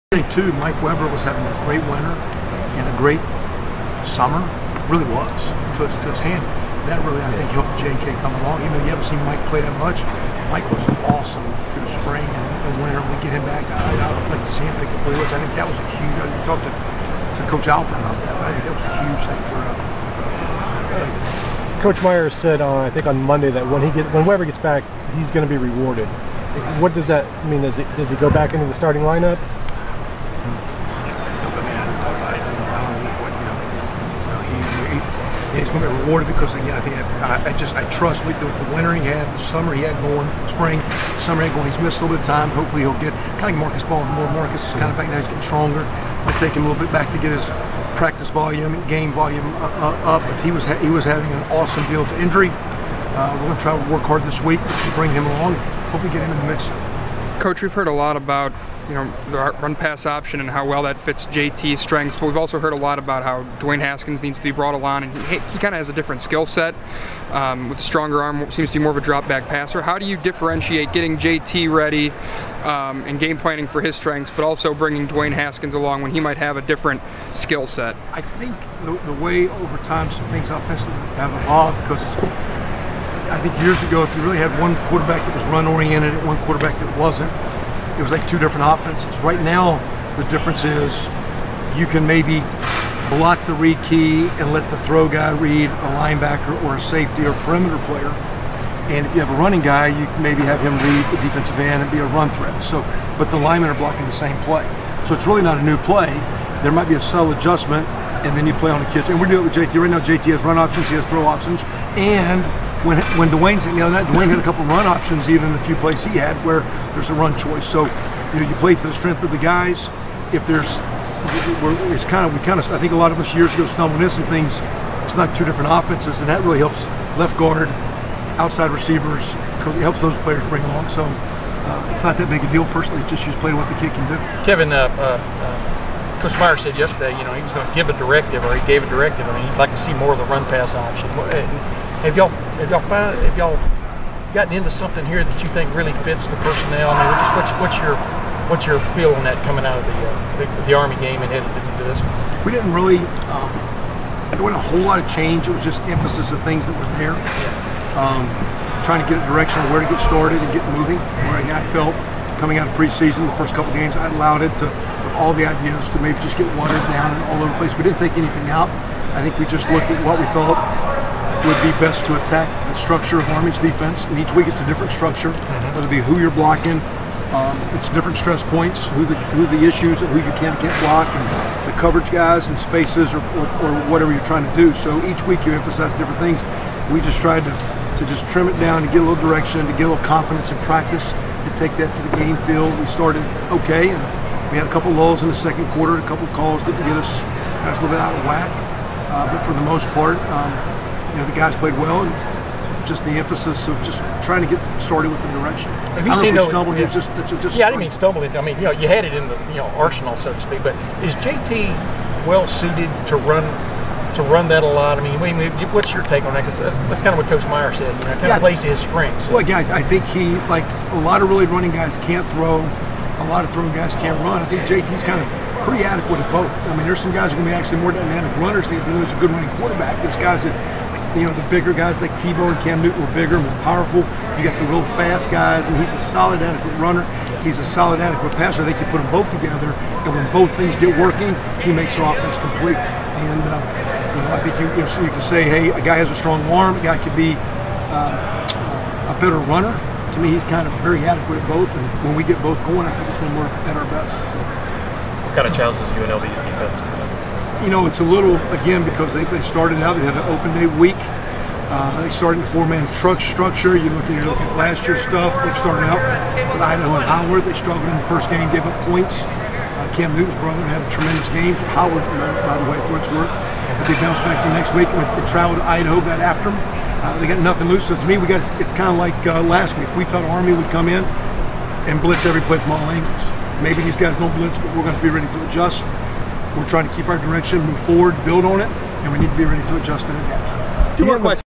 Too, Mike Weber was having a great winter and a great summer, really was, to his hand. That really, I think, helped JK come along. Even though you haven't seen Mike play that much, Mike was awesome through the spring and winter. We get him back. I'd like to see him pick up where he was. I think that was a huge, I talked to Coach Alford about that, but I think that was a huge thing for Coach Myers said, I think on Monday, that when Weber gets back, he's going to be rewarded. What does that mean? Does he go back into the starting lineup? He's going to be rewarded because, again, I think I trust with the winter he had, the summer he had going, spring, summer he had going. He's missed a little bit of time. Hopefully he'll get kind of Marcus Ball more. Marcus is kind of back now. He's getting stronger. It'll take him a little bit back to get his practice volume and game volume up. But he was having an awesome deal with injury. We're going to try to work hard this week to bring him along and hopefully get him in the mix. Coach, we've heard a lot about the run-pass option and how well that fits JT's strengths, but we've also heard a lot about how Dwayne Haskins needs to be brought along, and he kind of has a different skill set. With a stronger arm, seems to be more of a drop-back passer. How do you differentiate getting JT ready and game planning for his strengths, but also bringing Dwayne Haskins along when he might have a different skill set? I think the way over time some things offensively have evolved, because I think years ago, if you really had one quarterback that was run-oriented and one quarterback that wasn't, it was like two different offenses. Right now, the difference is you can maybe block the read key and let the throw guy read a linebacker or a safety or perimeter player. And if you have a running guy, you can maybe have him read the defensive end and be a run threat. So, but the linemen are blocking the same play. So it's really not a new play. There might be a subtle adjustment, and then you play on the kids. And we're doing it with JT. Right now, JT has run options, he has throw options, and when Dwayne's the other night, Dwayne had a couple of run options, even the few plays he had where there's a run choice. So you play to the strength of the guys. If there's, I think a lot of us years ago stumbled in some things. It's not two different offenses, and that really helps left guard, outside receivers. It helps those players bring along. So it's not that big a deal personally. It's just you play what the kid can do. Kevin, Coach Myers said yesterday, he was going to give a directive, or he gave a directive. I mean, he'd like to see more of the run pass option. Have y'all gotten into something here that you think really fits the personnel? I mean, what's your feel on that coming out of the Army game and headed into this one? We didn't really there wasn't a whole lot of change. It was just emphasis of things that were there. Trying to get a direction of where to get started and get moving. Where I felt coming out of preseason, the first couple games, I allowed it to, with all the ideas, to maybe just get watered down and all over the place. We didn't take anything out. I think we just looked at what we thought would be best to attack the structure of Army's defense, and each week it's a different structure, whether it be who you're blocking, it's different stress points, who the issues of who you can't block, and the coverage guys and spaces or whatever you're trying to do. So each week you emphasize different things. We just tried to just trim it down, to get a little direction, to get a little confidence in practice, to take that to the game field. We started okay, and we had a couple lulls in the second quarter, a couple calls didn't get us a little bit out of whack, but for the most part, the guys played well, and just the emphasis of just trying to get started with the direction. Have you seen stumbled? Yeah, I didn't mean stumbled. I mean, you had it in the arsenal, so to speak. But is JT well suited to run that a lot? I mean, what's your take on that? Because that's kind of what Coach Myers said. Kind of plays to his strengths. Well, again, I think he, like a lot of really running guys, can't throw. A lot of throwing guys can't run. I think JT's kind of pretty adequate at both. I mean, there's some guys who are going to be actually more dynamic runners. He's a good running quarterback. There's guys that, the bigger guys like Tebow and Cam Newton were bigger, more powerful. You got the real fast guys, and he's a solid, adequate runner. He's a solid, adequate passer. I think you put them both together, and when both things get working, he makes the offense complete. And I think you can say, hey, a guy has a strong arm, a guy could be a better runner. To me, he's kind of very adequate at both, and when we get both going, I think it's when we're at our best. So. What kind of challenges UNLV's defense? It's a little, again, because they started out, they had an open day week. They started in the four-man structure. You're looking at last year's stuff. They started out with Idaho and Howard. They struggled in the first game, gave up points. Cam Newton's brother had a tremendous game for Howard, by the way, for what it's worth. But they bounced back the next week. They traveled to Idaho, got after them. They got nothing loose. So to me, it's kind of like last week. We felt Army would come in and blitz every play from all angles. Maybe these guys don't blitz, but we're going to be ready to adjust. We're trying to keep our direction, move forward, build on it, and we need to be ready to adjust and adapt. Two more questions.